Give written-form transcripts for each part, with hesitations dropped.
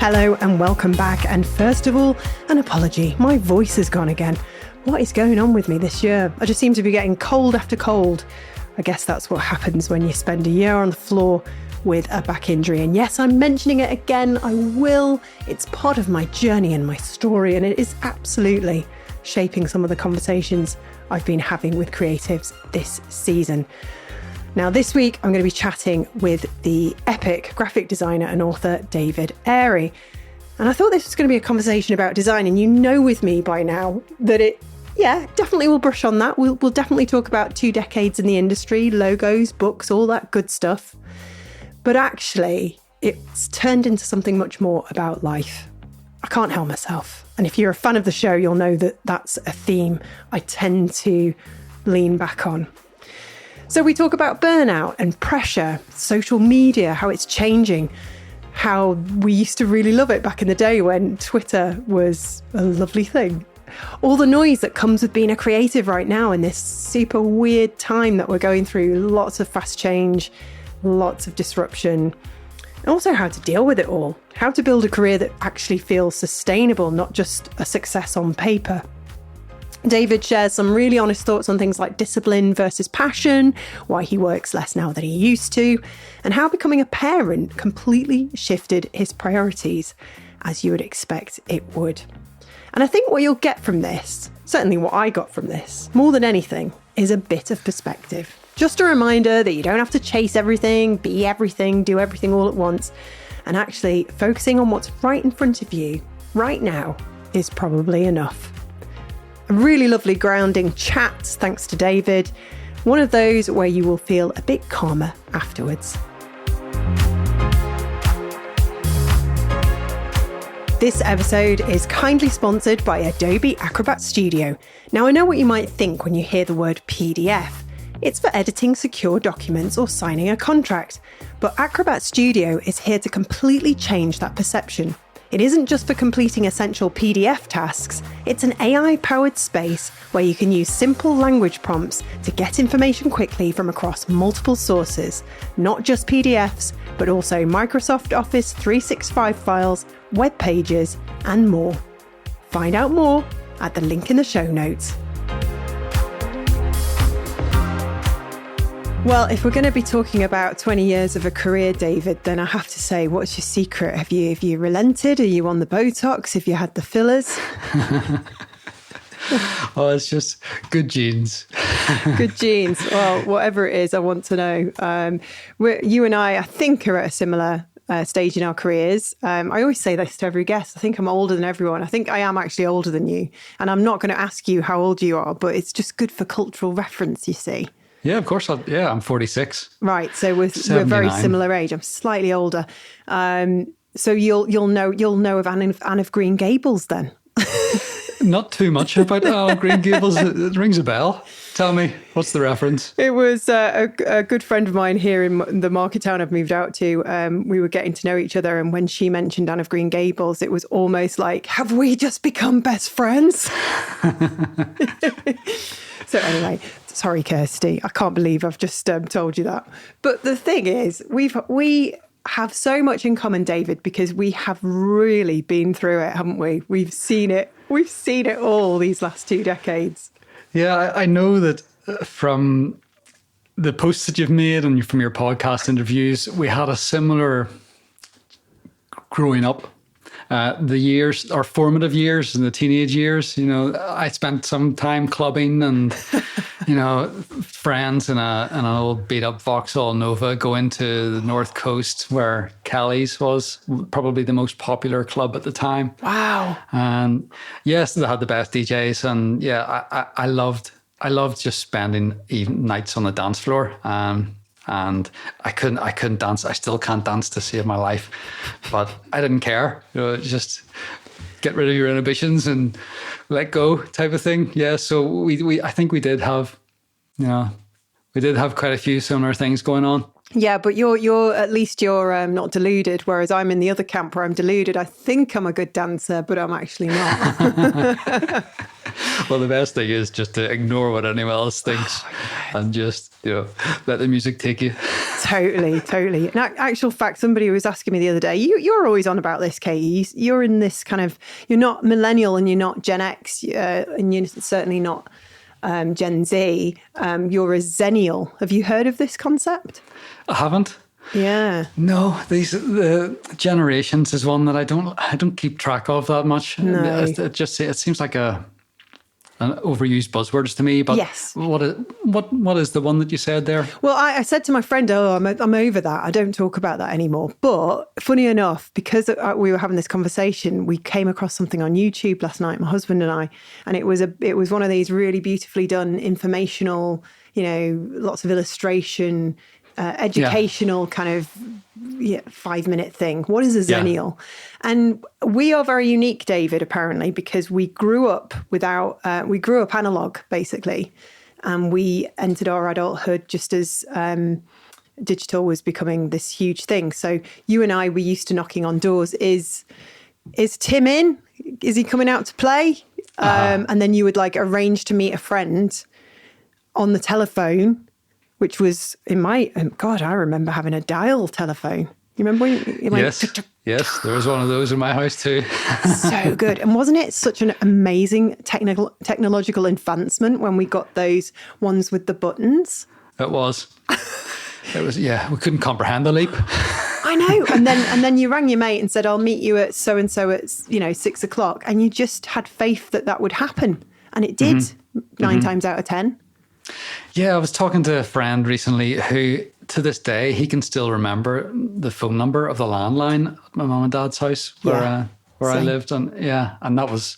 Hello and welcome back. And first of all, an apology. My voice has gone again. What is going on with me this year? I just seem to be getting cold after cold. I guess that's what happens when you spend a year on the floor with a back injury. And yes, I'm mentioning it again. I will. It's part of my journey and my story, and it is absolutely shaping some of the conversations I've been having with creatives this season. Now, this week, I'm going to be chatting with the epic graphic designer and author, David Airey. And I thought this was going to be a conversation about design. And you know with me by now that definitely we'll brush on that. We'll definitely talk about 2 decades in the industry, logos, books, all that good stuff. But actually, it's turned into something much more about life. I can't help myself. And if you're a fan of the show, you'll know that that's a theme I tend to lean back on. So we talk about burnout and pressure, social media, how it's changing, how we used to really love it back in the day when Twitter was a lovely thing. All the noise that comes with being a creative right now in this super weird time that we're going through, lots of fast change, lots of disruption, and also how to deal with it all, how to build a career that actually feels sustainable, not just a success on paper. David shares some really honest thoughts on things like discipline versus passion, why he works less now than he used to, and how becoming a parent completely shifted his priorities, as you would expect it would. And I think what you'll get from this, certainly what I got from this, more than anything, is a bit of perspective. Just a reminder that you don't have to chase everything, be everything, do everything all at once, and actually focusing on what's right in front of you right now is probably enough. A really lovely grounding chat, thanks to David. One of those where you will feel a bit calmer afterwards. This episode is kindly sponsored by Adobe Acrobat Studio. Now, I know what you might think when you hear the word PDF. It's for editing secure documents or signing a contract. But Acrobat Studio is here to completely change that perception. It isn't just for completing essential PDF tasks, it's an AI-powered space where you can use simple language prompts to get information quickly from across multiple sources, not just PDFs, but also Microsoft Office 365 files, web pages, and more. Find out more at the link in the show notes. Well, if we're going to be talking about 20 years of a career, David, then I have to say, what's your secret? Have you relented? Are you on the Botox? Have you had the fillers? Oh, it's just good genes. Good genes. Well, whatever it is, I want to know. You and I think, are at a similar stage in our careers. I always say this to every guest. I think I'm older than everyone. I think I am actually older than you. And I'm not going to ask you how old you are, but it's just good for cultural reference, you see. Yeah, of course. I'm 46. Right, so we're very similar age. I'm slightly older. So you'll know of Anne of Green Gables then. Not too much about Anne of Green Gables. It rings a bell. Tell me, what's the reference? It was a good friend of mine here in the market town I've moved out to. We were getting to know each other, and when she mentioned Anne of Green Gables, it was almost like, have we just become best friends? So anyway, sorry, Kirsty. I can't believe I've just told you that. But the thing is, we have so much in common, David, because we have really been through it, haven't we? We've seen it. We've seen it all these last 2 decades. Yeah, I know that from the posts that you've made and from your podcast interviews, we had a similar growing up. The years, our formative years and the teenage years, I spent some time clubbing and, friends in an old beat up Vauxhall Nova going to the North Coast where Kelly's was probably the most popular club at the time. Wow. And yes, they had the best DJs. And yeah, I loved just spending even nights on the dance floor. And I couldn't dance. I still can't dance to save my life, but I didn't care. Just get rid of your inhibitions and let go type of thing. Yeah. So I think we did have quite a few similar things going on. Yeah, but you're at least you're not deluded, whereas I'm in the other camp where I'm deluded. I think I'm a good dancer, but I'm actually not. Well, the best thing is just to ignore what anyone else thinks and just, let the music take you. Totally. In actual fact, somebody was asking me the other day, you're always on about this, Katie. You're in this kind of, you're not millennial and you're not Gen X, and you're certainly not Gen Z. You're a Zennial. Have you heard of this concept? I haven't. Yeah. No, the generations is one that I don't keep track of that much. No. It seems like an overused buzzwords to me. But yes. What is the one that you said there? Well, I said to my friend, I'm over that. I don't talk about that anymore. But funny enough, because we were having this conversation, we came across something on YouTube last night, my husband and I, and it was one of these really beautifully done informational, lots of illustration, educational kind of 5-minute thing. What is a Zennial? Yeah. And we are very unique, David, apparently, because we grew up analog, basically. And we entered our adulthood just as digital was becoming this huge thing. So you and I were used to knocking on doors. Is Tim in? Is he coming out to play? And then you would arrange to meet a friend on the telephone, which was I remember having a dial telephone. You remember when you Yes, there was one of those in my house too. So good. And wasn't it such an amazing technological advancement when we got those ones with the buttons? It was. It was, we couldn't comprehend the leap. I know. And then you rang your mate and said, I'll meet you at so-and-so at 6 o'clock. And you just had faith that would happen. And it did 9 times out of 10. Yeah, I was talking to a friend recently who, to this day, he can still remember the phone number of the landline at my mum and dad's house where I lived. And and that was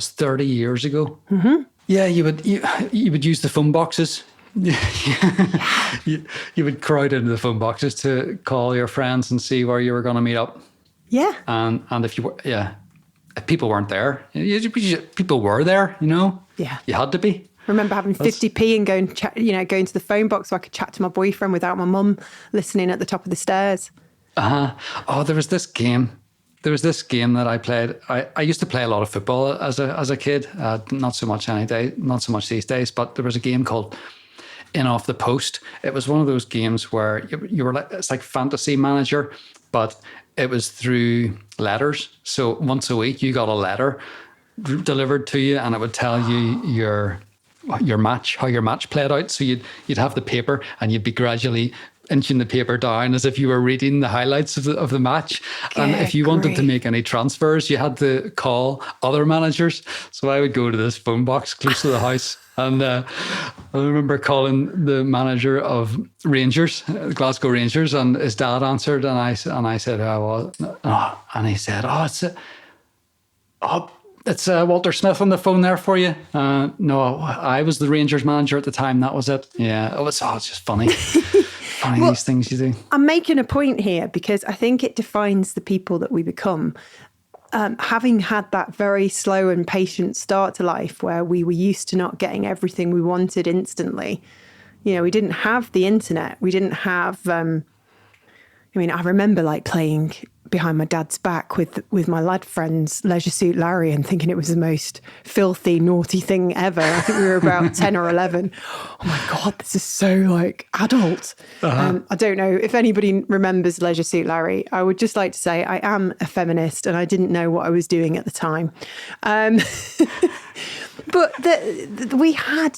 30 years ago. Mm-hmm. Yeah, you would use the phone boxes. you would crowd into the phone boxes to call your friends and see where you were going to meet up. Yeah. And if you were, if people weren't there, people were there, Yeah. You had to be. I remember having 50p and going to the phone box so I could chat to my boyfriend without my mum listening at the top of the stairs. Oh, there was this game. That I played. I used to play a lot of football as a kid. Not so much these days, but there was a game called In Off the Post. It was one of those games where you were it's like Fantasy Manager, but it was through letters. So once a week you got a letter delivered to you, and it would tell you your match, how your match played out. So you'd have the paper, and you'd be gradually inching the paper down as if you were reading the highlights of the match. And if you wanted to make any transfers, you had to call other managers. So I would go to this phone box close to the house, and I remember calling the manager of Rangers, Glasgow Rangers, and his dad answered, and I said, and he said, it's Walter Smith on the phone there for you. No, I was the Rangers manager at the time. That was it. Yeah. It's just funny. These things you do. I'm making a point here because I think it defines the people that we become. Having had that very slow and patient start to life where we were used to not getting everything we wanted instantly. We didn't have the internet. We didn't have, I remember playing behind my dad's back with my lad friends, Leisure Suit Larry, and thinking it was the most filthy, naughty thing ever. I think we were about 10 or 11. Oh my God, this is so adult. I don't know if anybody remembers Leisure Suit Larry. I would just like to say I am a feminist and I didn't know what I was doing at the time. But we had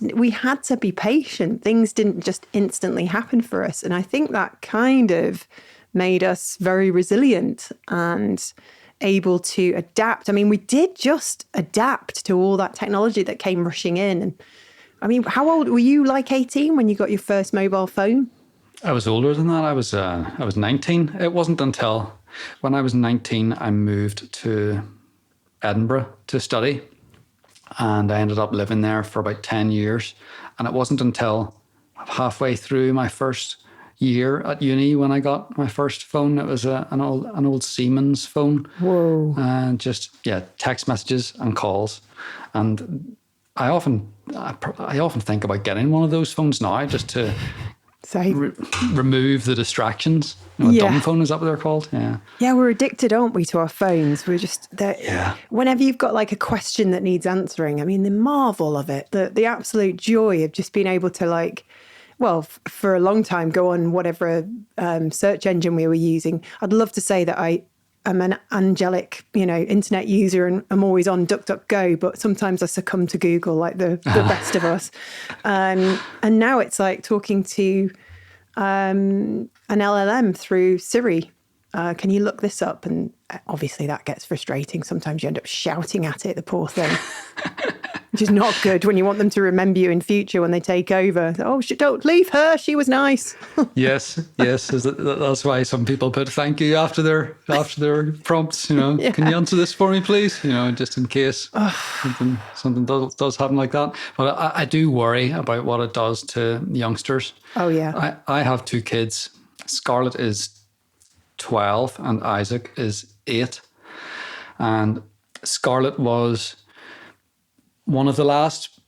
to be patient. Things didn't just instantly happen for us. And I think that kind of made us very resilient and able to adapt. We did just adapt to all that technology that came rushing in. And how old were you? 18 when you got your first mobile phone? I was older than that. I was 19. It wasn't until when I was 19 I moved to Edinburgh to study, and I ended up living there for about 10 years. And it wasn't until halfway through my first year at uni when I got my first phone. It was an old Siemens phone. Whoa! And just text messages and calls. And I often think about getting one of those phones now just to remove the distractions. A dumb phone, is that what they're called? Yeah. Yeah, we're addicted, aren't we, to our phones? We're just whenever you've got a question that needs answering, the marvel of it, the absolute joy of just being able to well, for a long time, go on whatever search engine we were using. I'd love to say that I'm an angelic, internet user and I'm always on DuckDuckGo, but sometimes I succumb to Google like the best of us. And now it's like talking to an LLM through Siri. Can you look this up? And obviously that gets frustrating. Sometimes you end up shouting at it, the poor thing, which is not good when you want them to remember you in future when they take over. Oh, don't leave her. She was nice. Yes. That's why some people put thank you after their prompts. Yeah. Can you answer this for me, please? Just in case something does happen like that. But I do worry about what it does to youngsters. Oh, yeah. I have 2 kids. Scarlett is 12 and Isaac is 8. And Scarlett was one of the last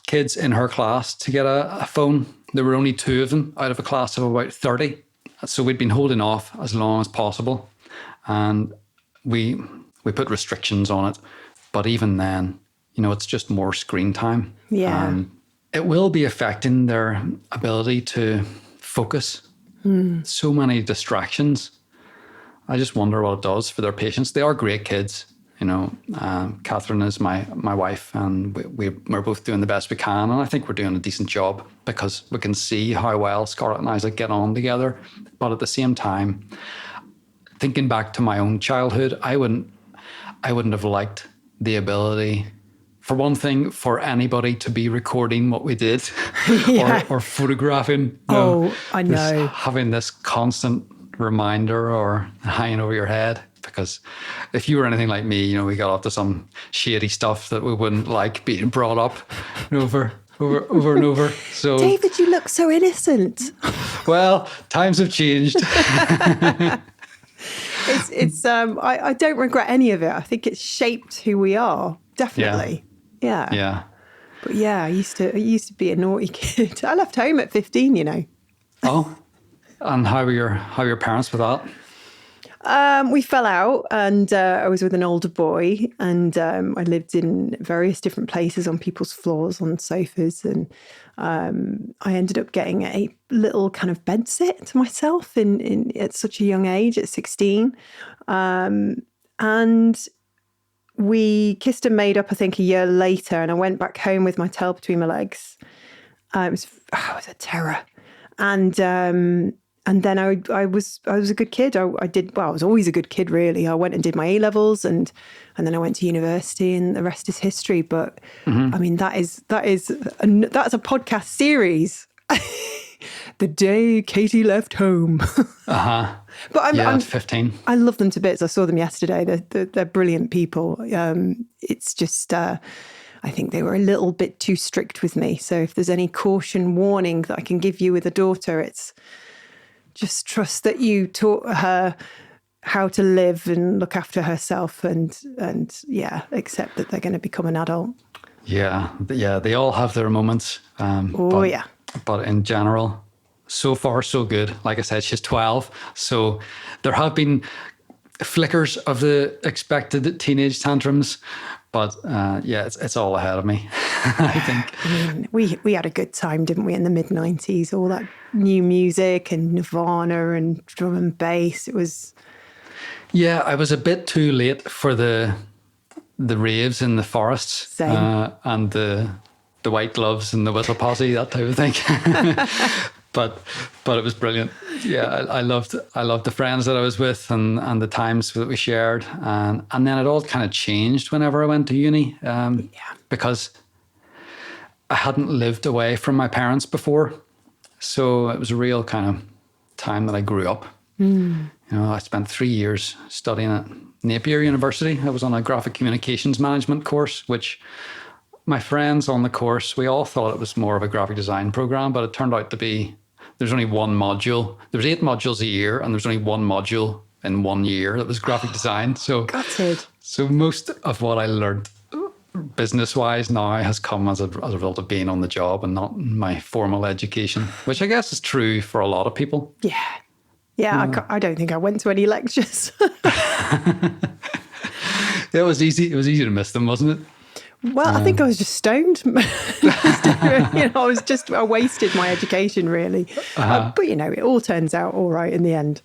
kids in her class to get a phone. There were only 2 of them out of a class of about 30. So we'd been holding off as long as possible. And we put restrictions on it. But even then, it's just more screen time. Yeah. It will be affecting their ability to focus. So many distractions. I just wonder what it does for their patience. They are great kids. Catherine is my wife, and we're both doing the best we can. And I think we're doing a decent job because we can see how well Scarlett and Isaac get on together. But at the same time, thinking back to my own childhood, I wouldn't have liked the ability, for one thing, for anybody to be recording what we did or photographing. I know. Having this constant reminder or hanging over your head. Because if you were anything like me, we got up to some shady stuff that we wouldn't like being brought up over and over. So, David, you look so innocent. Well, times have changed. I don't regret any of it. I think it's shaped who we are. Definitely. Yeah. Yeah. But yeah, I used to be a naughty kid. I left home at 15, Oh, and how were your parents with that? We fell out, and I was with an older boy, and I lived in various different places on people's floors, on sofas, and I ended up getting a little kind of bed sit to myself at such a young age, at 16, and we kissed and made up, I think, a year later, and I went back home with my tail between my legs. It was a terror, and then I was a good kid. I was always a good kid, really. I went and did my A-levels, and then I went to university, and the rest is history. But I mean, that's a podcast series. The day Katie left home. But I'm 15. I love them to bits. I saw them yesterday. They're brilliant people. It's just, I think they were a little bit too strict with me. So if there's any caution warning that I can give you with a daughter, it's just trust that you taught her how to live and look after herself, and accept that they're going to become an adult. Yeah, they all have their moments. But in general, so far so good. Like I said, she's 12, so there have been flickers of the expected teenage tantrums, but it's all ahead of me. I think. I mean, we had a good time, didn't we, in the mid-90s? All that new music and Nirvana and drum and bass. It was. Yeah, I was a bit too late for the raves in the forests. Same. And the white gloves and the whistle posse, that type of thing. But it was brilliant. Yeah, I loved the friends that I was with and the times that we shared. And then it all kind of changed whenever I went to uni. Because I hadn't lived away from my parents before. So it was a real kind of time that I grew up. I spent 3 years studying at Napier University. I was on a graphic communications management course, which my friends on the course, we all thought it was more of a graphic design program, but it turned out to be, there's only one module. There was 8 modules a year, and there's only one module in 1 year that was graphic design. So, gutted. So most of what I learned business-wise now has come as a result of being on the job and not my formal education, which I guess is true for a lot of people. Yeah, I don't think I went to any lectures. It was easy. It was easy to miss them, wasn't it? Well, I think I was just stoned. I wasted my education, really. But, it all turns out all right in the end.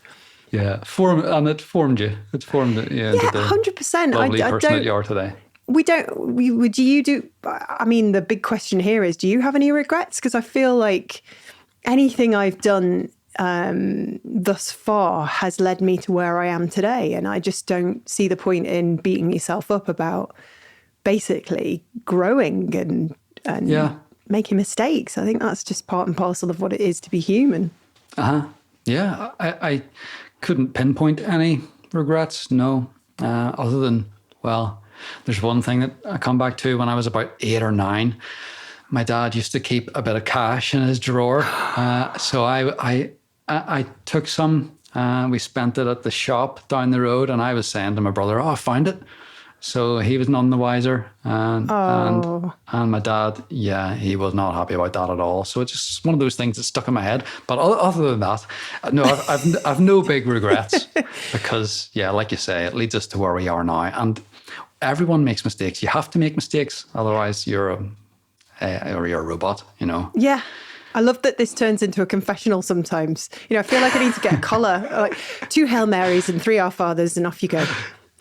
Yeah, it formed you. It formed you into the 100%. lovely person that you are today. Do you do, I mean, the big question here is, do you have any regrets? Because I feel like anything I've done thus far has led me to where I am today. And I just don't see the point in beating yourself up about basically growing and making mistakes. I think that's just part and parcel of what it is to be human. Yeah, I couldn't pinpoint any regrets, no, other than, well, there's one thing that I come back to when I was about 8 or 9. My dad used to keep a bit of cash in his drawer. So I took some, we spent it at the shop down the road, and I was saying to my brother, I found it. So he was none the wiser. And my dad, he was not happy about that at all. So it's just one of those things that stuck in my head. But other than that, no, I've no big regrets because, like you say, it leads us to where we are now. And everyone makes mistakes. You have to make mistakes. Otherwise, you're a robot, Yeah. I love that this turns into a confessional sometimes. I feel like I need to get a collar, like 2 Hail Marys and 3 Our Fathers, and off you go.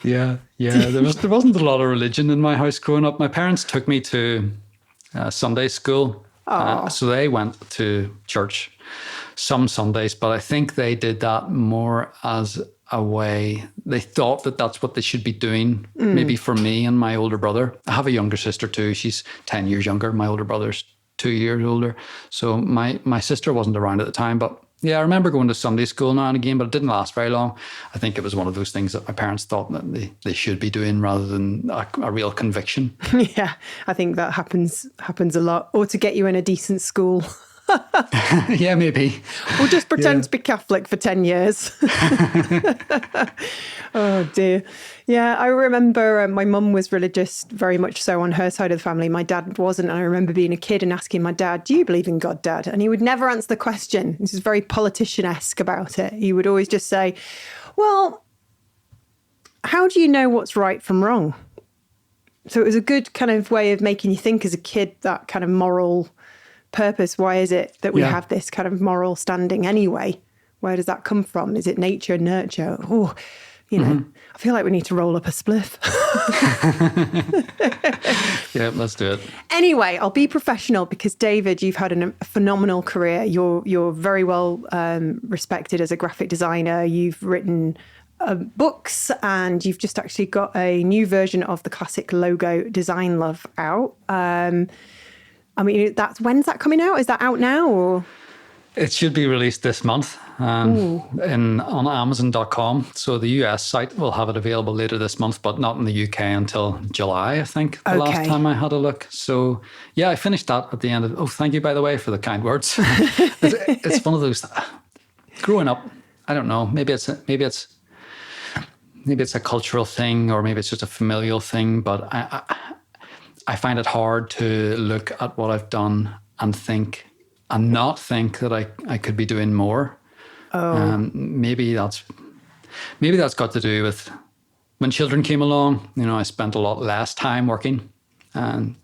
Yeah. There wasn't a lot of religion in my house growing up. My parents took me to Sunday school. So they went to church some Sundays, but I think they did that more as a way. They thought that that's what they should be doing, maybe for me and my older brother. I have a younger sister too. She's 10 years younger. My older brother's 2 years older. So my sister wasn't around at the time, but I remember going to Sunday school now and again, but it didn't last very long. I think it was one of those things that my parents thought that they should be doing rather than a real conviction. Yeah, I think that happens a lot. Or to get you in a decent school. Yeah, maybe. Or just pretend to be Catholic for 10 years. Oh, dear. Yeah, I remember my mum was religious, very much so on her side of the family. My dad wasn't. And I remember being a kid and asking my dad, do you believe in God, Dad? And he would never answer the question. This is very politician-esque about it. He would always just say, well, how do you know what's right from wrong? So it was a good kind of way of making you think as a kid, that kind of moral purpose. Why is it that we have this kind of moral standing anyway? Where does that come from? Is it nature, nurture? Oh, I feel like we need to roll up a spliff. Yeah, let's do it. Anyway, I'll be professional because, David, you've had a phenomenal career. You're very well respected as a graphic designer. You've written books, and you've just actually got a new version of the classic logo Design Love out. I mean, when's that coming out? Is that out now, or? It should be released this month on Amazon.com. So the US site will have it available later this month, but not in the UK until July, I think, the last time I had a look. So I finished that at the end of. Oh, thank you, by the way, for the kind words. It's one of those. Growing up, I don't know. Maybe it's a cultural thing, or maybe it's just a familial thing. But I find it hard to look at what I've done and not think that I could be doing more. Maybe that's got to do with when children came along. I spent a lot less time working, and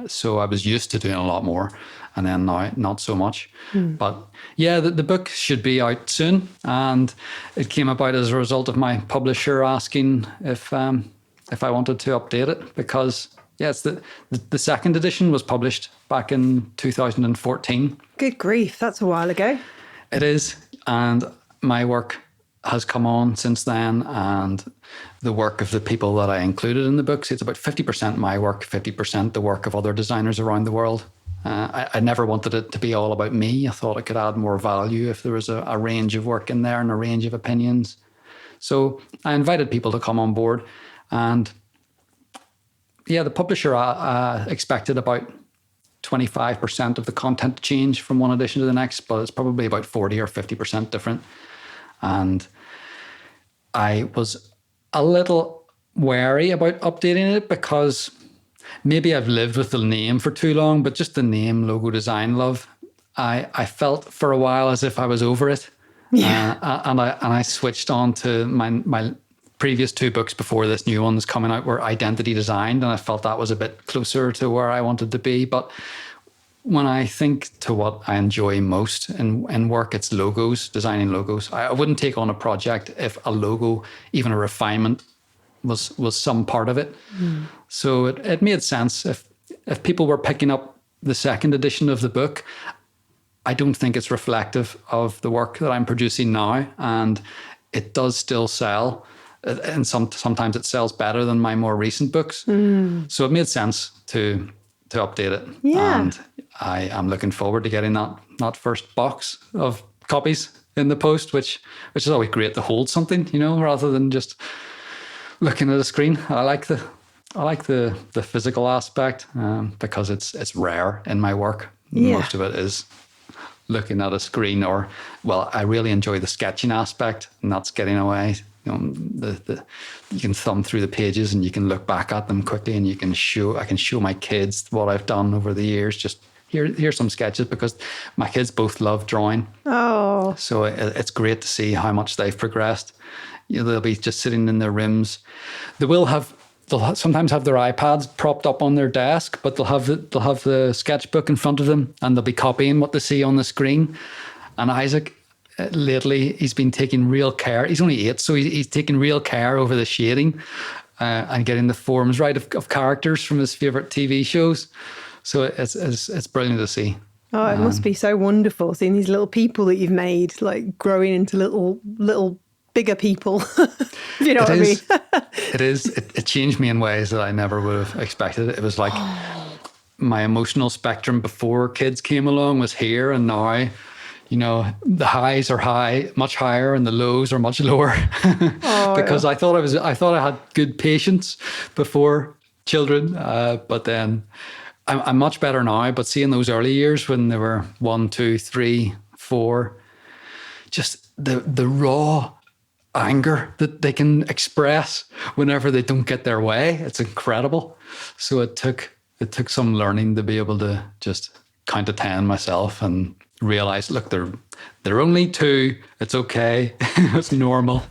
so I was used to doing a lot more, and then now not so much. But the book should be out soon, and it came about as a result of my publisher asking if I wanted to update it, because it's the second edition was published back in 2014. Good grief, that's a while ago. It is, and my work has come on since then, and the work of the people that I included in the books, it's about 50% my work, 50% the work of other designers around the world. I never wanted it to be all about me. I thought it could add more value if there was a range of work in there and a range of opinions. So I invited people to come on board, and the publisher expected about 25% of the content to change from one edition to the next, but it's probably about 40 or 50% different. And I was a little wary about updating it because maybe I've lived with the name for too long, but just the name Logo Design Love, I felt for a while as if I was over it. And I switched on to my previous 2 books before this new one is coming out were identity designed, and I felt that was a bit closer to where I wanted to be. But when I think to what I enjoy most in work, it's logos, designing logos. I wouldn't take on a project if a logo, even a refinement, was some part of it. So it made sense. If people were picking up the second edition of the book, I don't think it's reflective of the work that I'm producing now, and it does still sell. And sometimes it sells better than my more recent books. So it made sense to update it. Yeah. And I am looking forward to getting that first box of copies in the post, which is always great to hold something, rather than just looking at a screen. I like the physical aspect because it's rare in my work. Yeah. Most of it is looking at a screen, or, well, I really enjoy the sketching aspect, and that's getting away. You can thumb through the pages and you can look back at them quickly, and I can show my kids what I've done over the years. Just here's some sketches, because my kids both love drawing. Oh, so it's great to see how much they've progressed. They'll be just sitting in their rooms. They'll sometimes have their iPads propped up on their desk, but they'll have the sketchbook in front of them, and they'll be copying what they see on the screen. And Isaac, lately, he's been taking real care. He's only 8, so he's taking real care over the shading and getting the forms right of characters from his favorite TV shows. So it's brilliant to see. Oh, it must be so wonderful seeing these little people that you've made, like growing into little bigger people. If you know what I mean. It is. It changed me in ways that I never would have expected. It was like my emotional spectrum before kids came along was here, and now, the highs are high, much higher, and the lows are much lower. Because I thought I had good patience before children, but then I'm much better now. But seeing those early years when they were 1, 2, 3, 4, just the raw anger that they can express whenever they don't get their way, it's incredible. So it took some learning to be able to just count to 10 myself and realize, look, they're only 2. It's okay. It's normal.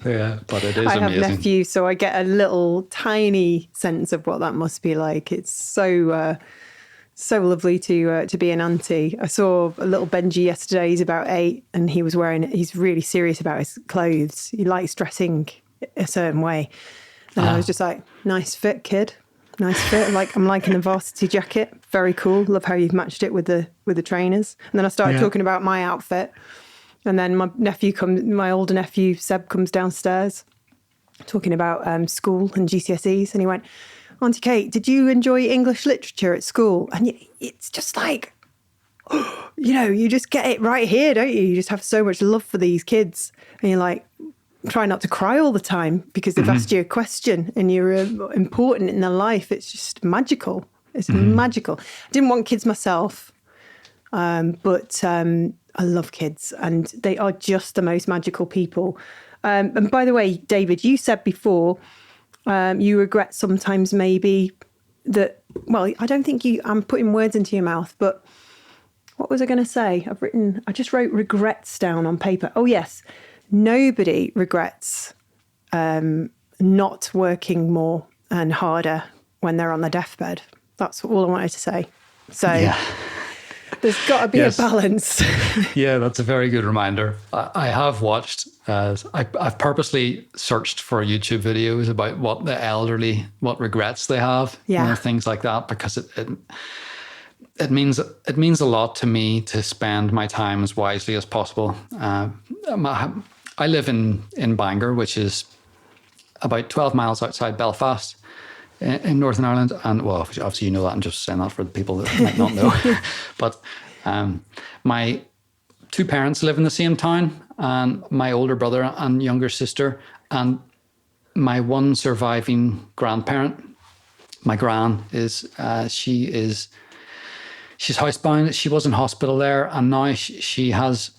Yeah, but it is amazing. I have nephews, so I get a little tiny sense of what that must be like. It's so lovely to be an auntie. I saw a little Benji yesterday. He's about 8, and he's really serious about his clothes. He likes dressing a certain way. And I was just like, nice fit, kid. Nice fit. I'm liking the varsity jacket. Very cool. Love how you've matched it with the trainers. And then I started talking about my outfit. And then my older nephew, Seb, comes downstairs talking about school and GCSEs. And he went, Auntie Kate, did you enjoy English literature at school? And it's just like, you just get it right here, don't you? You just have so much love for these kids. And you're like, try not to cry all the time because they've asked you a question and you're important in their life. It's just magical. It's magical. I didn't want kids myself, but I love kids, and they are just the most magical people. And by the way, David, you said before, you regret sometimes maybe that, well, I don't think I'm putting words into your mouth, but what was I going to say? I just wrote regrets down on paper. Oh, yes. Nobody regrets not working more and harder when they're on their deathbed. That's all I wanted to say. So there's got to be a balance. Yeah, that's a very good reminder. I have watched, I've purposely searched for YouTube videos about what the elderly, what regrets they have, things like that, because it means a lot to me to spend my time as wisely as possible. I live in Bangor, which is about 12 miles outside Belfast in Northern Ireland. And, well, obviously you know that. I'm just saying that for the people that might not know. But my 2 parents live in the same town, and my older brother and younger sister, and my one surviving grandparent, my gran, she's housebound. She was in hospital there, and now she has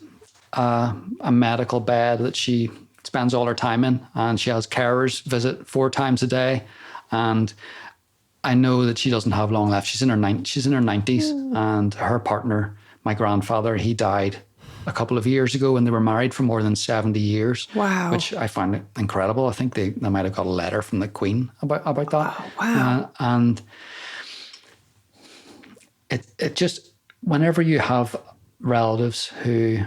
a medical bed that she spends all her time in, and she has carers visit 4 times a day. And I know that she doesn't have long left. She's in her 90s, and her partner, my grandfather, he died a couple of years ago, and they were married for more than 70 years. Wow. Which I find incredible. I think they might have got a letter from the Queen about that. Oh, wow. And it just, whenever you have relatives who,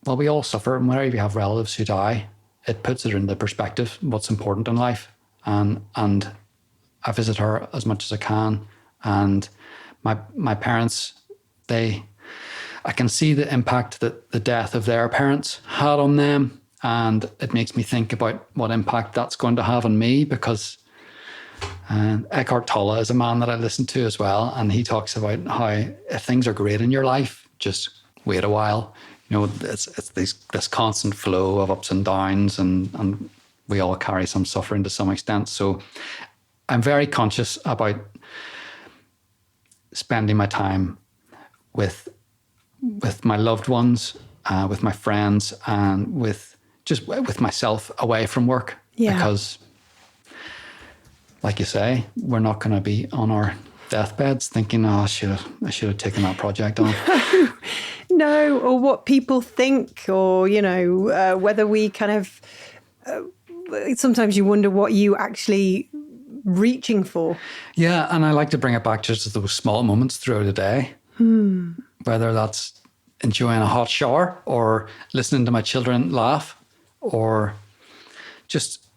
well, we all suffer, and whenever you have relatives who die, it puts it into perspective what's important in life. And I visit her as much as I can. And my parents, I can see the impact that the death of their parents had on them. And it makes me think about what impact that's going to have on me, because Eckhart Tolle is a man that I listen to as well. And he talks about how if things are great in your life, just wait a while. You know, it's this constant flow of ups and downs, and we all carry some suffering to some extent. So I'm very conscious about spending my time with my loved ones, with my friends, and with myself away from work. Yeah. Because, like you say, we're not going to be on our deathbeds thinking, oh, I should have taken that project on. No, or what people think, or, you know, whether we kind of, sometimes you wonder what you actually reaching for. Yeah, and I like to bring it back just to those small moments throughout the day. Whether that's enjoying a hot shower, or listening to my children laugh, or just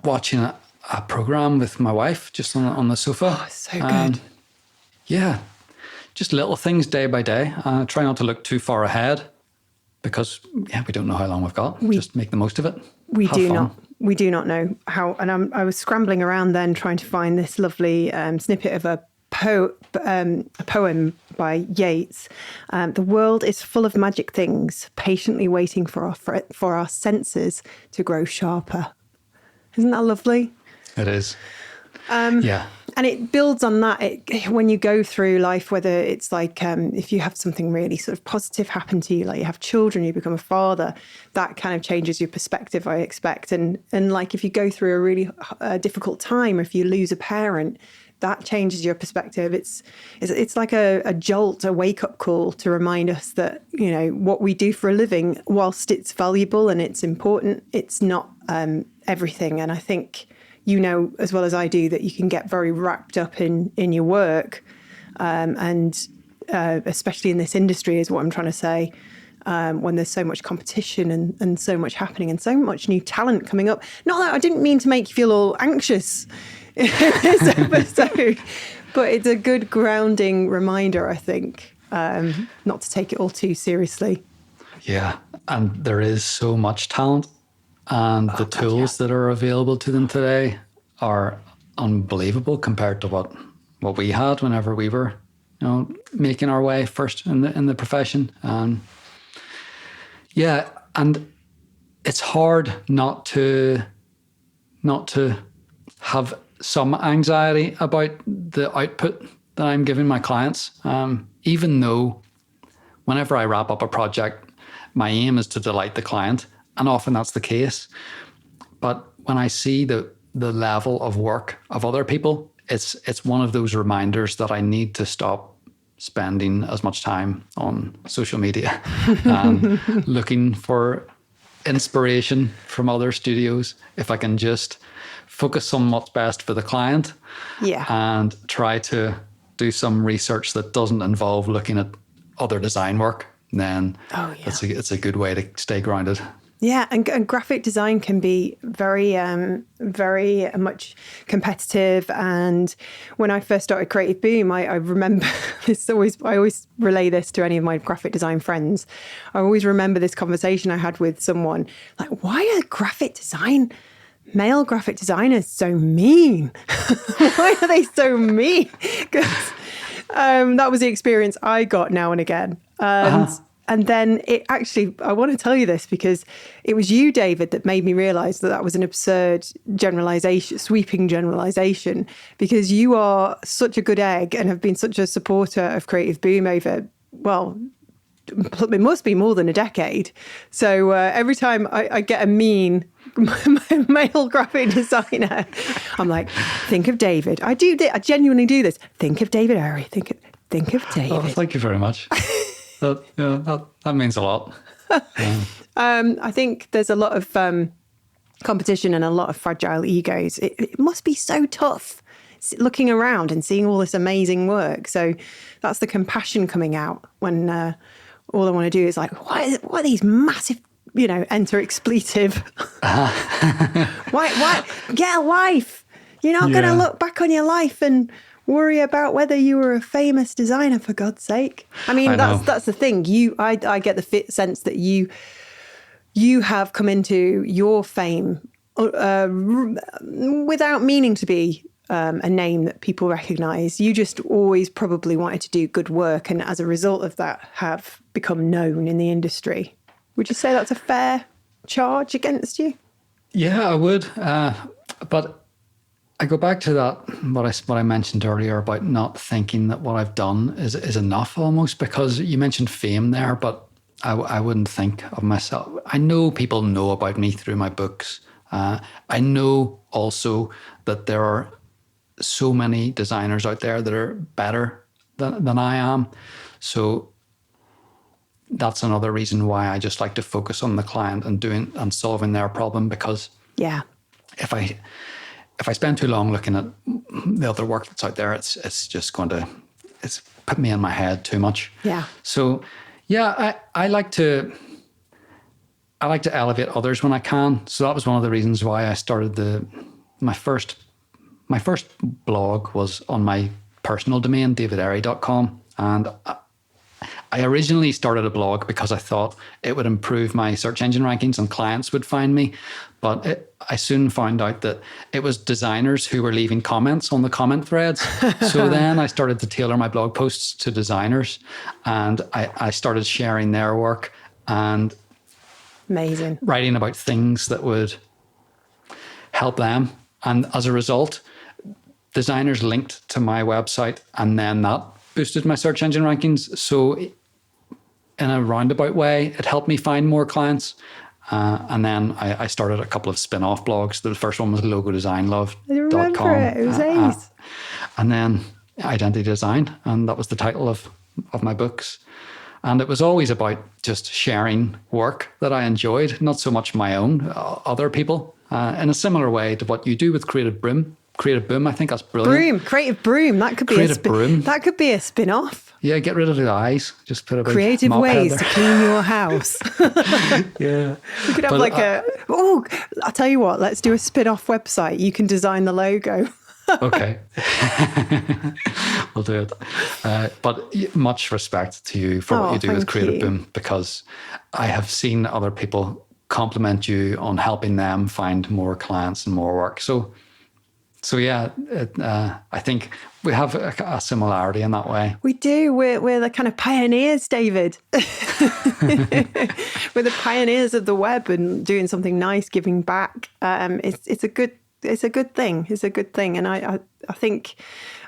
watching a program with my wife just on the sofa. Oh, so good. Yeah, just little things day by day. Try not to look too far ahead, because we don't know how long we've got. Just make the most of it. We do not know how. And I was scrambling around then trying to find this lovely snippet of a poem by Yeats. The world is full of magic things, patiently waiting for our senses to grow sharper. Isn't that lovely? It is. Yeah. And it builds on that. When you go through life, whether it's like if you have something really sort of positive happen to you, like you have children, you become a father, that kind of changes your perspective, I expect. And like if you go through a really difficult time, or if you lose a parent, that changes your perspective. It's like a jolt, a wake-up call to remind us that, you know, what we do for a living, whilst it's valuable and it's important, it's not everything. And I think, you know, as well as I do, that you can get very wrapped up in your work. And especially in this industry is what I'm trying to say, when there's so much competition and so much happening and so much new talent coming up. Not that I didn't mean to make you feel all anxious in this episode, but it's a good grounding reminder, I think, not to take it all too seriously. Yeah, and there is so much talent. And the tools that are available to them today are unbelievable compared to what we had whenever we were, you know, making our way first in the profession. Yeah, and it's hard not to have some anxiety about the output that I'm giving my clients. Even though whenever I wrap up a project, my aim is to delight the client. And often that's the case. But when I see the level of work of other people, it's one of those reminders that I need to stop spending as much time on social media and looking for inspiration from other studios. If I can just focus on what's best for the client, and try to do some research that doesn't involve looking at other design work, then it's a good way to stay grounded. Yeah, and graphic design can be very, very much competitive. And when I first started Creative Boom, I remember I always relay this to any of my graphic design friends. I always remember this conversation I had with someone, like, why are male graphic designers so mean? Why are they so mean? Because that was the experience I got now and again. And then it actually, I want to tell you this because it was you, David, that made me realise that was an absurd generalisation, sweeping generalisation, because you are such a good egg and have been such a supporter of Creative Boom over, well, it must be more than a decade. So every time I get a mean male graphic designer, I'm like, think of David. I genuinely do this. Think of David Airey. Think of David. Oh, thank you very much. That means a lot. I think there's a lot of competition and a lot of fragile egos. It must be so tough looking around and seeing all this amazing work. So that's the compassion coming out when all I want to do is like, what are these massive, enter expletive. Why? Get a life. You're not going to look back on your life and worry about whether you were a famous designer, for God's sake. I mean, that's the thing. I get the sense that you have come into your fame without meaning to be a name that people recognize. You just always probably wanted to do good work, and as a result of that have become known in the industry. Would you say that's a fair charge against you? Yeah, I would. But I go back to that, what I mentioned earlier about not thinking that what I've done is enough almost, because you mentioned fame there, but I wouldn't think of myself. I know people know about me through my books. I know also that there are so many designers out there that are better than I am. So that's another reason why I just like to focus on the client and solving their problem, because if I spend too long looking at the other work that's out there, it's just going to put me in my head too much. Yeah. So I like to elevate others when I can. So that was one of the reasons why I started my first blog was on my personal domain, davidairey.com. And I originally started a blog because I thought it would improve my search engine rankings and clients would find me. But I soon found out that it was designers who were leaving comments on the comment threads. So then I started to tailor my blog posts to designers, and I started sharing their work and amazing writing about things that would help them. And as a result, designers linked to my website, and then that boosted my search engine rankings. So in a roundabout way, it helped me find more clients. And then I started a couple of spin-off blogs. The first one was logodesignlove.com. I remember it. It was ace. And then Identity Design. And that was the title of my books. And it was always about just sharing work that I enjoyed, not so much my own, other people, in a similar way to what you do with Creative Boom. Creative Boom, I think that's brilliant. Creative Broom. That could be that could be a spin-off. Yeah, get rid of the eyes. Just put a big creative mop ways head to clean your house. Yeah. We could have I'll tell you what, let's do a spin-off website. You can design the logo. Okay. We'll do it. But much respect to you for what you do with Creative Boom, because I have seen other people compliment you on helping them find more clients and more work. So yeah, I think we have a similarity in that way. We do. We're the kind of pioneers, David. We're the pioneers of the web and doing something nice, giving back. It's a good thing. It's a good thing. And I think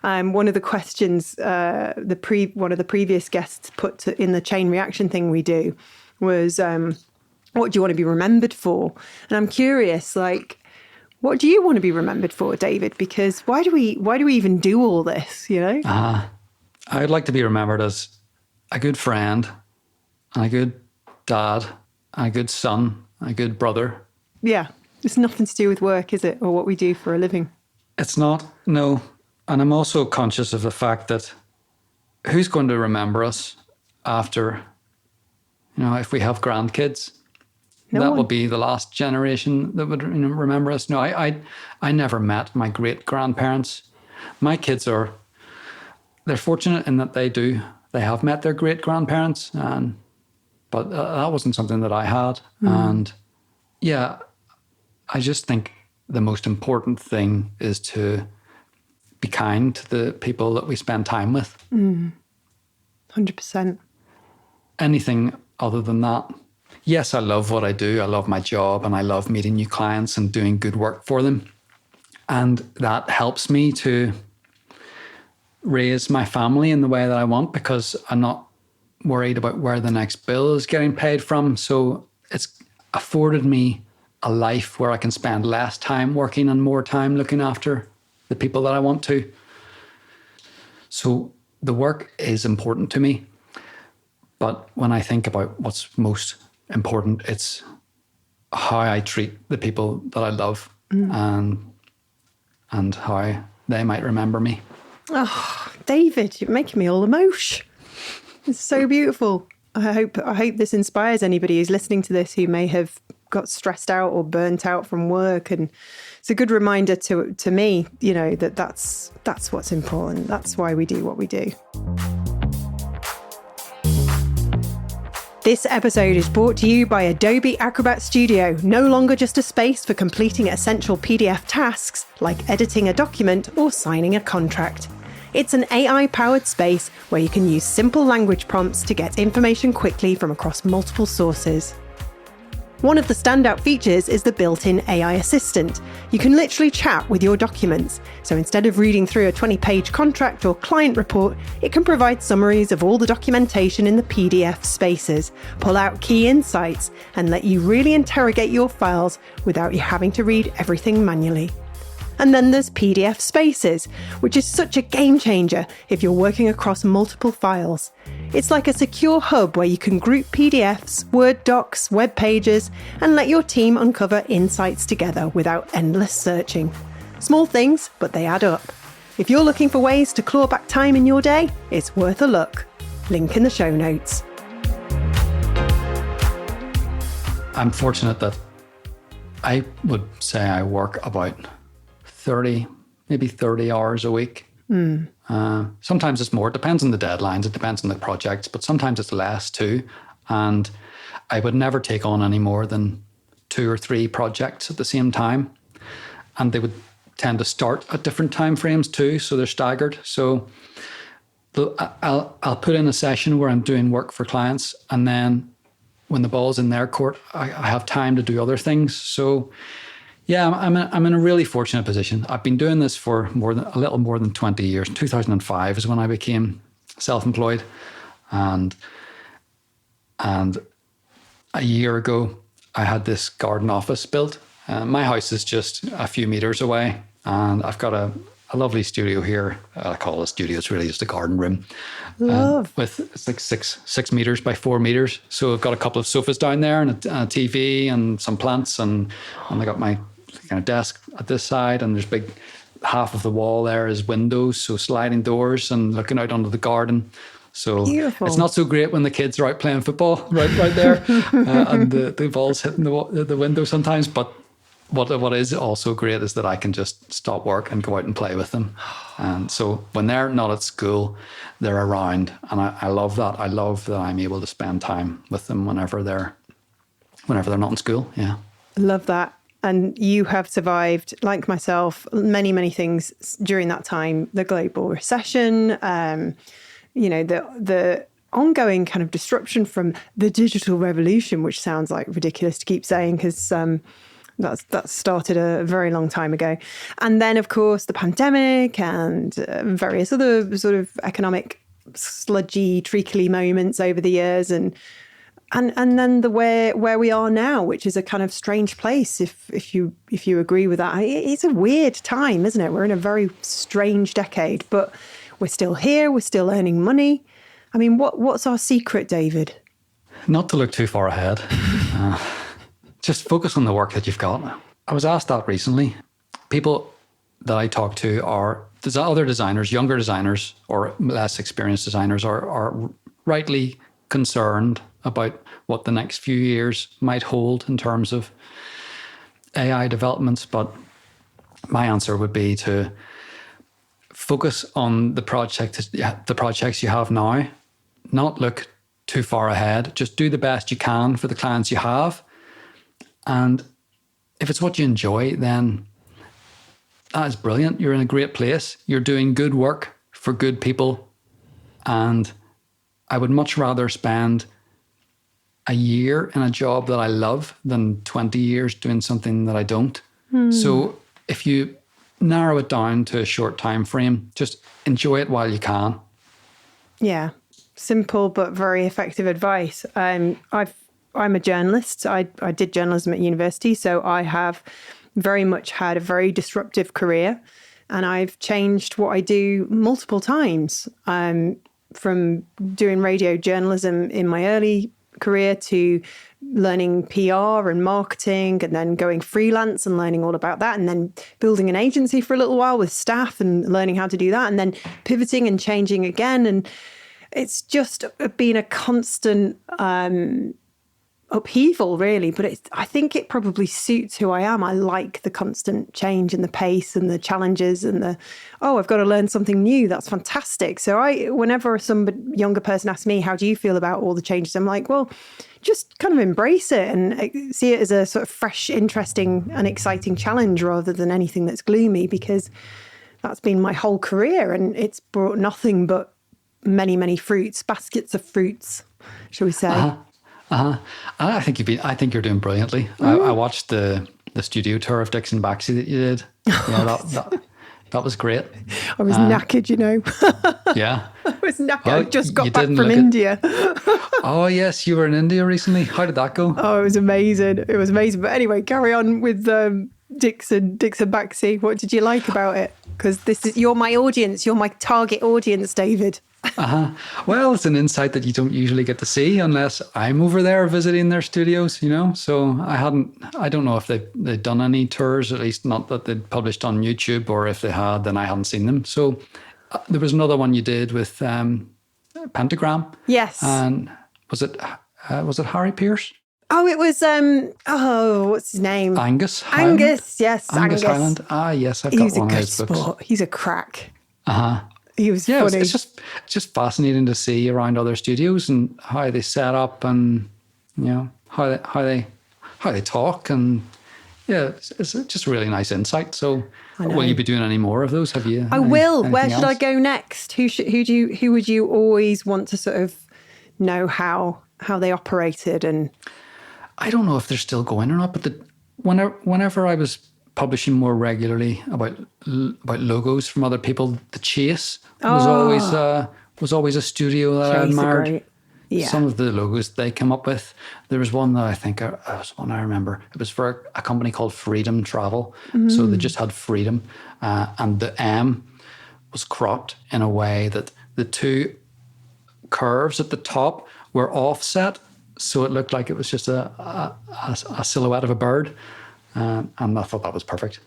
one of the questions one of the previous guests put in the chain reaction thing we do was, what do you want to be remembered for? And I'm curious, like, what do you want to be remembered for, David? Because why do we even do all this, I'd like to be remembered as a good friend and a good dad and a good son, and a good brother. Yeah. It's nothing to do with work, is it? Or what we do for a living? It's not, no. And I'm also conscious of the fact that who's going to remember us after, if we have grandkids? That will be the last generation that would remember us. No, I never met my great-grandparents. My kids they're fortunate in that they have met their great-grandparents, but that wasn't something that I had. And yeah, I just think the most important thing is to be kind to the people that we spend time with. 100%. Anything other than that. Yes, I love what I do. I love my job and I love meeting new clients and doing good work for them. And that helps me to raise my family in the way that I want, because I'm not worried about where the next bill is getting paid from. So it's afforded me a life where I can spend less time working and more time looking after the people that I want to. So the work is important to me. But when I think about what's most important, it's how I treat the people that I love and how they might remember me. Oh, David, you're making me all emotion. It's so beautiful. I hope this inspires anybody who's listening to this who may have got stressed out or burnt out from work. And it's a good reminder to me, that's what's important. That's why we do what we do. This episode is brought to you by Adobe Acrobat Studio, no longer just a space for completing essential PDF tasks like editing a document or signing a contract. It's an AI-powered space where you can use simple language prompts to get information quickly from across multiple sources. One of the standout features is the built-in AI assistant. You can literally chat with your documents. So instead of reading through a 20-page contract or client report, it can provide summaries of all the documentation in the PDF spaces, pull out key insights, and let you really interrogate your files without you having to read everything manually. And then there's PDF Spaces, which is such a game changer if you're working across multiple files. It's like a secure hub where you can group PDFs, Word docs, web pages, and let your team uncover insights together without endless searching. Small things, but they add up. If you're looking for ways to claw back time in your day, it's worth a look. Link in the show notes. I'm fortunate that I would say I work about 30 hours a week. Sometimes it's more. It depends on the deadlines. It depends on the projects, but sometimes it's less too. And I would never take on any more than 2 or 3 projects at the same time. And they would tend to start at different time frames too, so they're staggered. So I'll put in a session where I'm doing work for clients, and then when the ball's in their court, I have time to do other things. So yeah, I'm in a really fortunate position. I've been doing this for a little more than 20 years. 2005 is when I became self-employed, and a year ago I had this garden office built. My house is just a few meters away, and I've got a lovely studio here. I call it a studio. It's really just a garden room. Love. It's like 6 meters by 4 meters. So I've got a couple of sofas down there and a TV and some plants, and I got my kind of desk at this side, and there's half of the wall there is windows, so sliding doors and looking out onto the garden. So beautiful. It's not so great when the kids are out playing football right there, and the ball's hitting the window sometimes. But what is also great is that I can just stop work and go out and play with them. And so when they're not at school, they're around, and I love that. I love that I'm able to spend time with them whenever they're not in school. Yeah, love that. And you have survived, like myself, many, many things during that time. The global recession, the ongoing kind of disruption from the digital revolution, which sounds like ridiculous to keep saying because that started a very long time ago. And then, of course, the pandemic and various other sort of economic sludgy, treacly moments over the years, and then the where we are now, which is a kind of strange place. If you agree with that, it's a weird time, isn't it? We're in a very strange decade, but we're still here. We're still earning money. I mean, what's our secret, David? Not to look too far ahead. Just focus on the work that you've got. I was asked that recently. People that I talk to are other designers, younger designers, or less experienced designers are rightly concerned about what the next few years might hold in terms of AI developments. But my answer would be to focus on the projects you have now, not look too far ahead. Just do the best you can for the clients you have. And if it's what you enjoy, then that is brilliant. You're in a great place. You're doing good work for good people. And I would much rather spend a year in a job that I love than 20 years doing something that I don't. So if you narrow it down to a short time frame, just enjoy it while you can. Yeah, simple but very effective advice. I'm a journalist. I did journalism at university, so I have very much had a very disruptive career, and I've changed what I do multiple times. from doing radio journalism in my early career to learning PR and marketing, and then going freelance and learning all about that, and then building an agency for a little while with staff and learning how to do that, and then pivoting and changing again. And it's just been a constant upheaval, really. But I think it probably suits who I am. I like the constant change and the pace and the challenges and I've got to learn something new. That's fantastic. So whenever some younger person asks me, how do you feel about all the changes? I'm like, well, just kind of embrace it and see it as a sort of fresh, interesting and exciting challenge rather than anything that's gloomy, because that's been my whole career and it's brought nothing but many, many fruits, baskets of fruits, shall we say. I think you're doing brilliantly. I watched the studio tour of Dixon Baxi that you did. That was great. I was knackered, Yeah. I was knackered. I just got back from India. Oh, yes. You were in India recently. How did that go? Oh, it was amazing. It was amazing. But anyway, carry on with Dixon Baxi. What did you like about it? Because you're my audience. You're my target audience, David. Well, it's an insight that you don't usually get to see unless I'm over there visiting their studios, So I don't know if they've done any tours, at least not that they'd published on YouTube, or if they had, then I hadn't seen them. So there was another one you did with Pentagram. Yes. And was it Harry Pierce? Oh, it was, what's his name? Angus Hyland? Angus, yes. Angus Hyland. Ah, yes, I've got one of his books. He's a good sport. He's a crack. He was funny. It's just fascinating to see around other studios and how they set up, and how they talk, and it's just a really nice insight. So, will you be doing any more of those? Have you? I will. Where should I go next? Who would you always want to sort of know how they operated? And I don't know if they're still going or not, but whenever I was publishing more regularly about logos from other people, The Chase was always a studio that I admired. Some of the logos they came up with. There was one that I think was one I remember. It was for a company called Freedom Travel. So they just had freedom, and the M was cropped in a way that the two curves at the top were offset, so it looked like it was just a silhouette of a bird. And I thought that was perfect.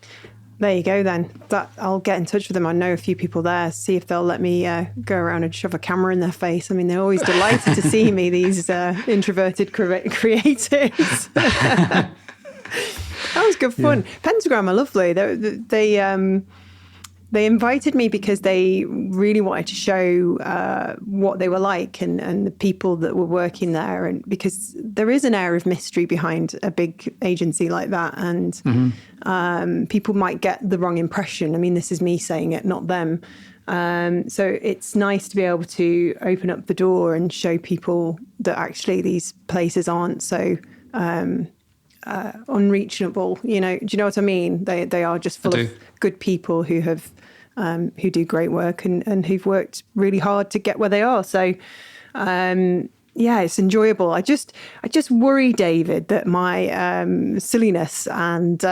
There you go then. I'll get in touch with them. I know a few people there, see if they'll let me go around and shove a camera in their face. I mean, they're always delighted to see me, these introverted creatives. That was good fun. Yeah. Pentagram are lovely. They invited me because they really wanted to show what they were like and the people that were working there. And because there is an air of mystery behind a big agency like that. And people might get the wrong impression. I mean, this is me saying it, not them. So it's nice to be able to open up the door and show people that actually these places aren't so unreachable. Do you know what I mean? They are just full of good people who have who do great work and who've worked really hard to get where they are. So it's enjoyable. I just worry, David, that my silliness and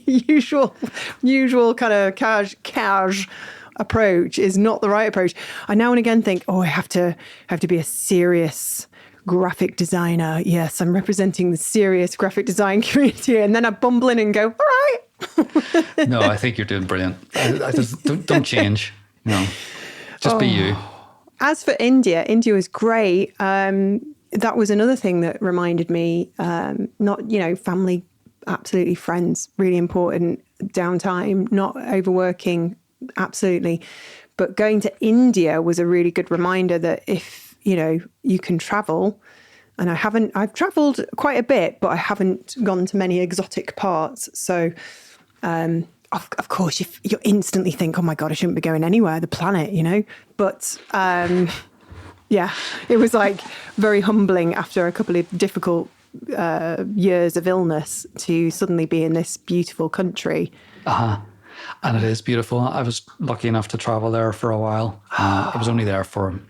usual kind of cash approach is not the right approach. I now and again think, I have to be a serious graphic designer. Yes, I'm representing the serious graphic design community, and then I bumble in and go, all right. No, I think you're doing brilliant. I just don't change. Just be you. As for India was great. That was another thing that reminded me, family, absolutely, friends, really important, downtime, not overworking, absolutely. But going to India was a really good reminder that if, you can travel, and I've traveled quite a bit, but I haven't gone to many exotic parts. So, of course, you instantly think, oh my God, I shouldn't be going anywhere, the planet, But, it was like very humbling after a couple of difficult years of illness to suddenly be in this beautiful country. And it is beautiful. I was lucky enough to travel there for a while. I was only there for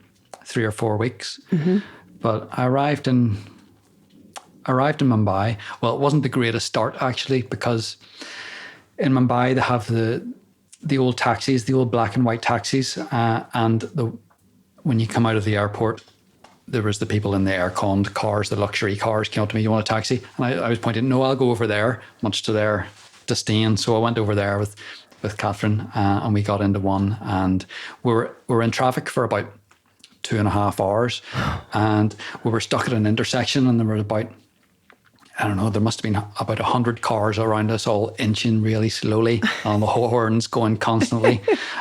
3 or 4 weeks, but I arrived in Mumbai. Well, it wasn't the greatest start actually, because in Mumbai they have the old taxis, the old black and white taxis, and when you come out of the airport, there was the people in the air-conned cars, the luxury cars, came up to me, "You want a taxi?" And I was pointing, "No, I'll go over there," much to their disdain. So I went over there with Catherine, and we got into one, and we were in traffic for about 2.5 hours, and we were stuck at an intersection, and there were about, I don't know, there must have been about 100 cars around us, all inching really slowly, and the horns going constantly.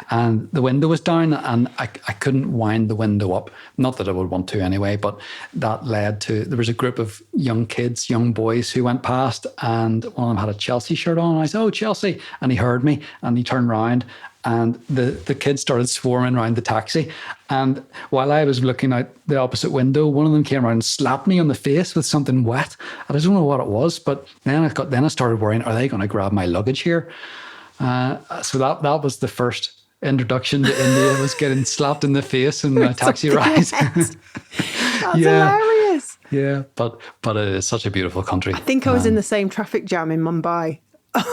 And the window was down, and I couldn't wind the window up. Not that I would want to anyway, but that led to, there was a group of young kids, young boys who went past, and one of them had a Chelsea shirt on. And I said, "Oh, Chelsea." And he heard me, and he turned around, and the kids started swarming around the taxi. And while I was looking out the opposite window, one of them came around and slapped me on the face with something wet. And I don't know what it was, but then I started worrying, are they going to grab my luggage here? So that was the first introduction to India, was getting slapped in the face in a taxi ride. That's hilarious. Yeah, but it is such a beautiful country. I think I was in the same traffic jam in Mumbai. It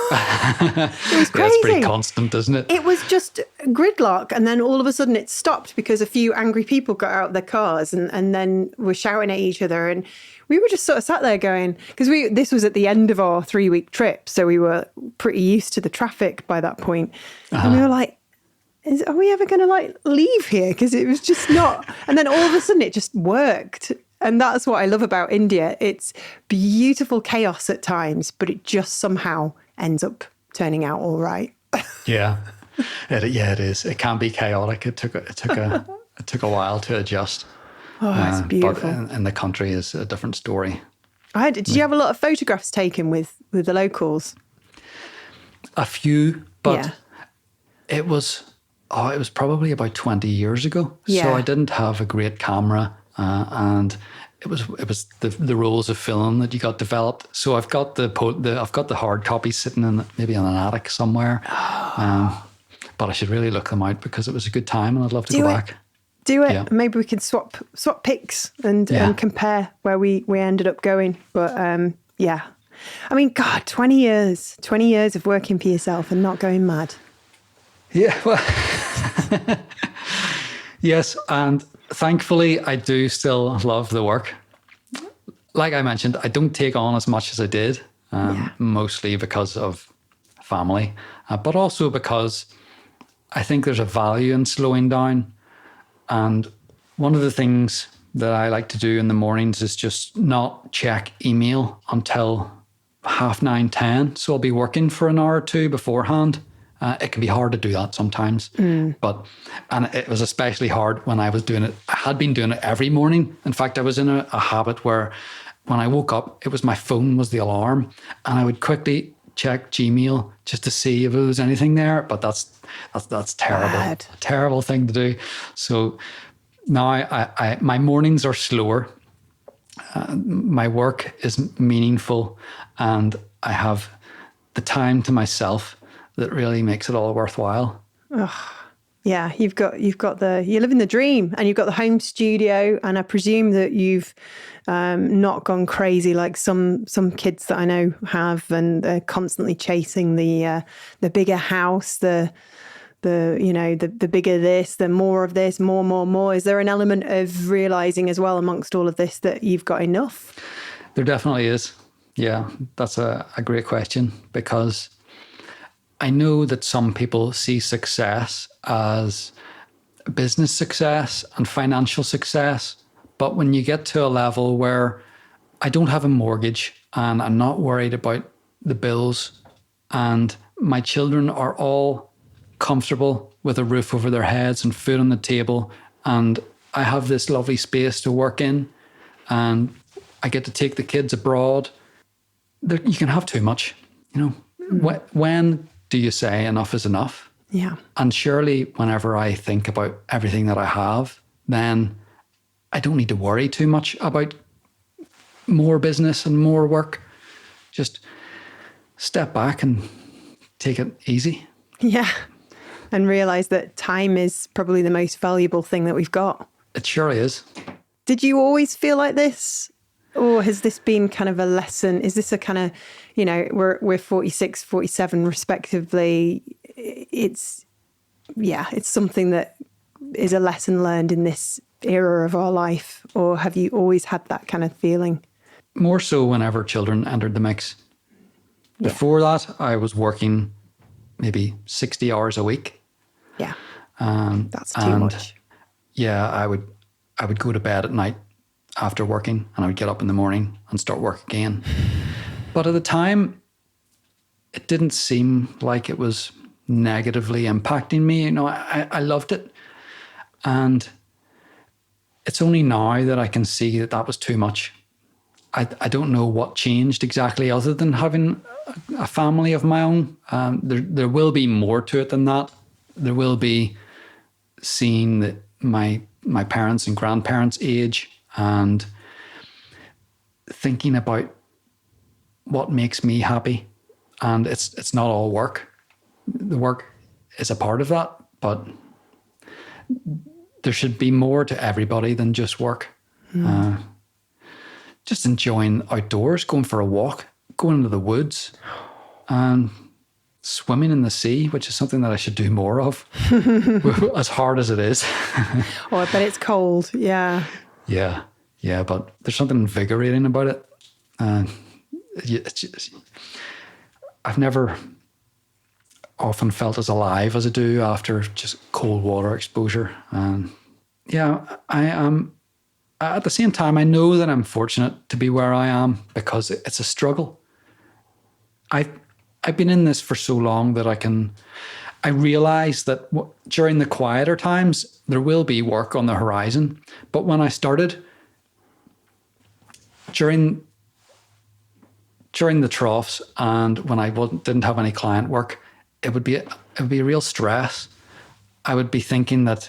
was crazy. Yeah, it's pretty constant, isn't it? It was just gridlock, and then all of a sudden it stopped because a few angry people got out of their cars and then were shouting at each other, and we were just sort of sat there going, because this was at the end of our 3-week trip, so we were pretty used to the traffic by that point. And we were like, are we ever going to leave here? Because it was just not. And then all of a sudden it just worked. And that's what I love about India. It's beautiful chaos at times, but it just somehow ends up turning out all right. Yeah, it is. It can be chaotic. It took a while to adjust. Oh, it's beautiful. But in the country is a different story. Did you have a lot of photographs taken with the locals? A few, but yeah. It was probably about 20 years ago. Yeah. So I didn't have a great camera, and it was the rules of film that you got developed. So I've got the hard copies sitting in maybe in an attic somewhere. But I should really look them out because it was a good time, and I'd love to go back. Do it. Yeah. Maybe we could swap pics and compare where we ended up going. But yeah, I mean, God, 20 years of working for yourself and not going mad. Yeah, well, yes, and thankfully I do still love the work. Like I mentioned, I don't take on as much as I did, mostly because of family, but also because I think there's a value in slowing down. And one of the things that I like to do in the mornings is just not check email until 9:30, 10. So I'll be working for an hour or two beforehand. It can be hard to do that sometimes, and it was especially hard when I was doing it. I had been doing it every morning. In fact, I was in a habit where when I woke up, it was my phone was the alarm, and I would quickly check Gmail just to see if there was anything there. But that's terrible, Bad. a terrible thing to do. So now I my mornings are slower. My work is meaningful, and I have the time to myself that really makes it all worthwhile. Oh, yeah, you live in the dream, and you've got the home studio, and I presume that you've not gone crazy like some kids that I know have, and they're constantly chasing the bigger house, the bigger this, the more of this, more. Is there an element of realizing as well amongst all of this that you've got enough? There definitely is. Yeah, that's a great question, because I know that some people see success as business success and financial success. But when you get to a level where I don't have a mortgage and I'm not worried about the bills, and my children are all comfortable with a roof over their heads and food on the table, and I have this lovely space to work in, and I get to take the kids abroad, you can have too much. When do you say enough is enough? Yeah. And surely whenever I think about everything that I have, then I don't need to worry too much about more business and more work. Just step back and take it easy. Yeah. And realize that time is probably the most valuable thing that we've got. It surely is. Did you always feel like this? Or has this been kind of a lesson? Is this a kind of, we're 46, 47 respectively. It's something that is a lesson learned in this era of our life? Or have you always had that kind of feeling? More so whenever children entered the mix. Yeah. Before that, I was working maybe 60 hours a week. Yeah, that's too much. Yeah, I would go to bed at night after working, and I would get up in the morning and start work again. But at the time, it didn't seem like it was negatively impacting me. I loved it. And it's only now that I can see that that was too much. I don't know what changed exactly other than having a family of my own. There will be more to it than that. There will be seeing that my parents and grandparents age and thinking about what makes me happy. And it's not all work. The work is a part of that, but there should be more to everybody than just work. Just enjoying outdoors, going for a walk, going into the woods, and swimming in the sea, which is something that I should do more of, as hard as it is. Oh, I bet it's cold. Yeah. Yeah, but there's something invigorating about it. And I've never often felt as alive as I do after just cold water exposure. And I am. At the same time, I know that I'm fortunate to be where I am because it's a struggle. I've been in this for so long that I realize that during the quieter times, there will be work on the horizon. But when I started, during the troughs and when I didn't have any client work, it would be a real stress. I would be thinking that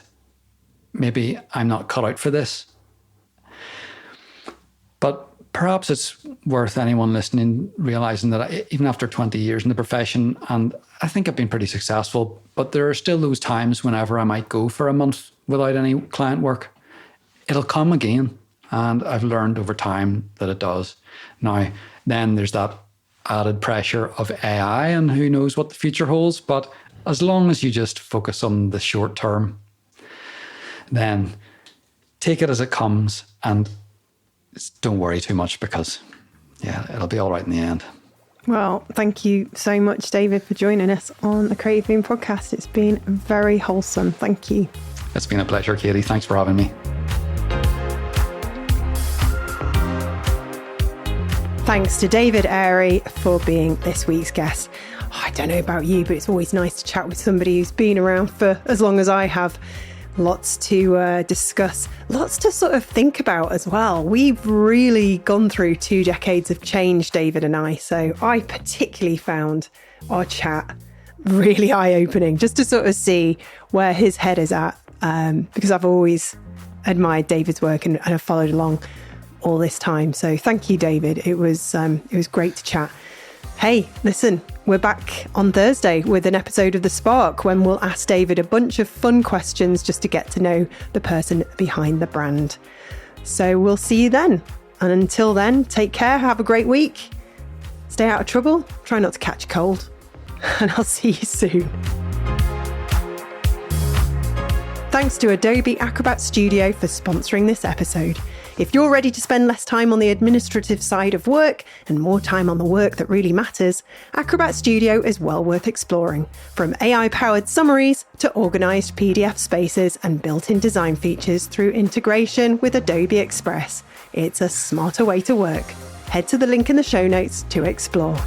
maybe I'm not cut out for this. But perhaps it's worth anyone listening realizing that even after 20 years in the profession, and I think I've been pretty successful, but there are still those times whenever I might go for a month without any client work. It'll come again. And I've learned over time that it does. Now, then there's that added pressure of AI and who knows what the future holds. But as long as you just focus on the short term, then take it as it comes and don't worry too much because, it'll be all right in the end. Well, thank you so much, David, for joining us on the Creative Boom podcast. It's been very wholesome. Thank you. It's been a pleasure, Katie. Thanks for having me. Thanks to David Airey for being this week's guest. I don't know about you, but it's always nice to chat with somebody who's been around for as long as I have. Lots to discuss, lots to sort of think about as well. We've really gone through 2 decades of change, David and I. So I particularly found our chat really eye-opening, just to sort of see where his head is at, because I've always admired David's work and have followed along all this time. So thank you, David. It was great to chat. Hey, listen, we're back on Thursday with an episode of The Spark when we'll ask David a bunch of fun questions just to get to know the person behind the brand. So we'll see you then. And until then, take care, have a great week. Stay out of trouble, try not to catch a cold, and I'll see you soon. Thanks to Adobe Acrobat Studio for sponsoring this episode. If you're ready to spend less time on the administrative side of work and more time on the work that really matters, Acrobat Studio is well worth exploring. From AI-powered summaries to organised PDF spaces and built-in design features through integration with Adobe Express, it's a smarter way to work. Head to the link in the show notes to explore.